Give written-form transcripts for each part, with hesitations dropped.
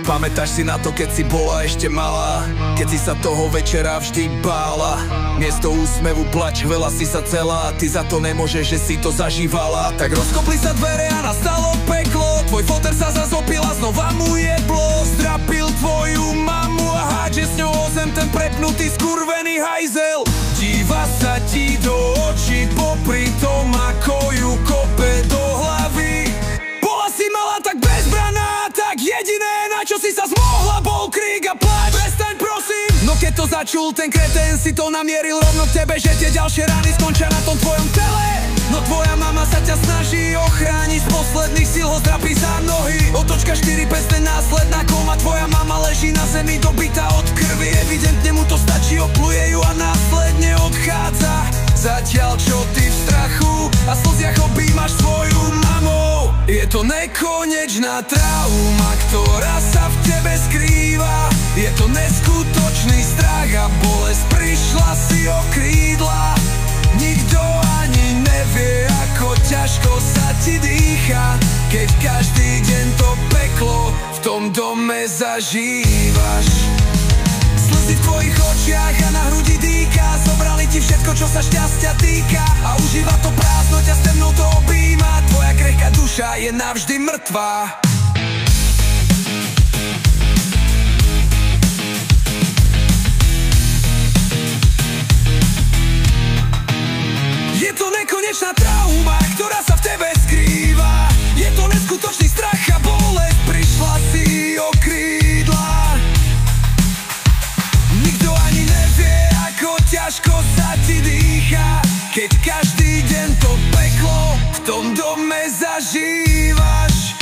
Pamätáš si na to, keď si bola ešte malá, keď si sa toho večera vždy bála. Miesto úsmevu plač, veľa si sa celá, ty za to nemôžeš, že si to zažívala. Tak rozkopli sa dvere a nastalo peklo, tvoj foter sa zas opil a znova mu jeblo. Zdrapil tvoju mamu a hádže s ňou o zem ten prepnutý skurvený hajzel. Díva sa ti do očí popri tom, ako ju kope do hlavy. Bola si malá tak bezbraná, tak jediné, na čo si sa zmohla, bol krík a pláč. Prestaň prosím. No keď to začul ten kretén, si to namieril rovno k tebe, že tie ďalšie rany skončia na tom tvojom tele. No tvoja mama sa ťa snaží ochrániť, z posledných síl ho zdrapí za nohy. Otočka 4 peste, následná koma, tvoja mama leží na zemi dobitá od krvi. Evidentne mu to stačí, opluje ju a následne odchádza. Zatiaľ čo ty v strachu a slziach objímaš svoju mamu. Je to nekonečná trauma, ktorá sa v tebe skrýva. Je to neskutočný strach a bolesť prišla si o krídla. Nikto ani nevie, ako ťažko sa ti dýcha, keď každý deň to peklo v tom dome zažívaš. Slzy v tvojich očiach a na hrudi dýka, zobrali ti všetko, čo sa šťastia týka. A užíva to prázdno, ťa s temnou to objíma. Tvoja krehká duša je navždy mŕtvá. Je to nekonečná trauma, ktorá sa v tebe skrýva. Je to neskutočný strach a bolesť prišla si o krídla. Nikto ani nevie, ako ťažko sa ti dýcha, keď každý deň to peklo v tom dome zažívaš.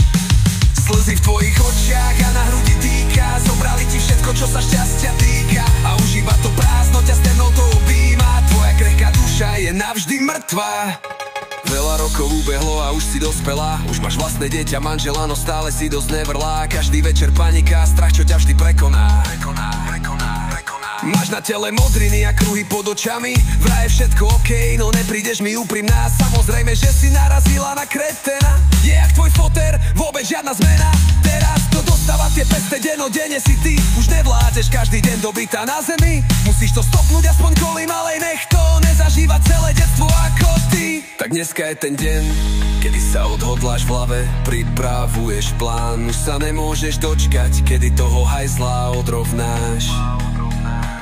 Slzy v tvojich očiach a na hrudi dýka, zobrali ti všetko, čo sa šťastia týka. A užíva to prázdno, ťa s temnou to objíma. Tvoja krehká duša je navždy mŕtvá. Veľa rokov ubehlo a už si dospelá, už máš vlastné dieťa, manžela, no stále si dosť nevrlá. Každý večer panika, strach, čo ťa vždy prekoná. Máš na tele modriny a kruhy pod očami, vraj je všetko okej, no neprídeš mi úprimná. Samozrejme, že si narazila na kreténa. Je jak tvoj foter, vôbec žiadna zmena. Teraz to dostáva tie peste, dennodenne si ty už nevládzeš, každý deň dobitá na zemi. Musíš to stopnúť aspoň kvôli malej, nech to nezažíva celé detstvo ako ty. Tak dneska je ten deň, kedy sa odhodláš v hlave, pripravuješ plán. Už sa nemôžeš dočkať, kedy toho hajzla odrovnáš.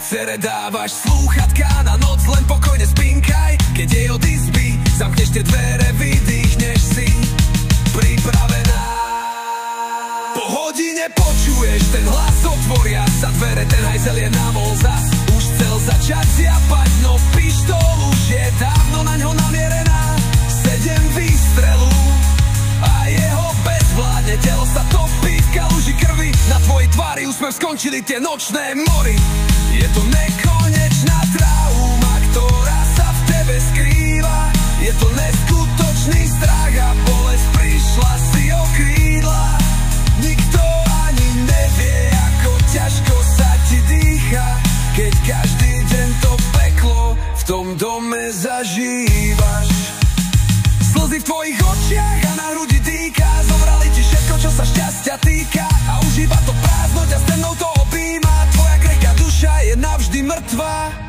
Cere dávaš slúchatka, na noc len pokojne spinkaj. Keď jej od izby zamkneš tie dvere, vydýchneš si pripravená. Po hodine počuješ ten hlas, otvoria sa dvere, ten hajzel je namol zas. Už chcel začať zjapať, no pištol už je dávno na ňo namierená. 7 výstrelu a jeho bezvládne telo sa topí v kaluži krvi. Na tvojej tvári úsmev, skončili tie nočné mory. Je to nekonečná trauma, ktorá sa v tebe skrýva. Je to neskutočný strach a bolesť prišla si o krídla. Nikto ani nevie, ako ťažko sa ti dýcha, keď každý deň to peklo v tom dome zažívaš. Slzy v tvojich očiach a na hrudi dýka, zobrali ti všetko, čo sa šťastia týka. A užíva to prázdno, ťa s temnou to objíma. Tvoja krehká duša je navždy mŕtvá.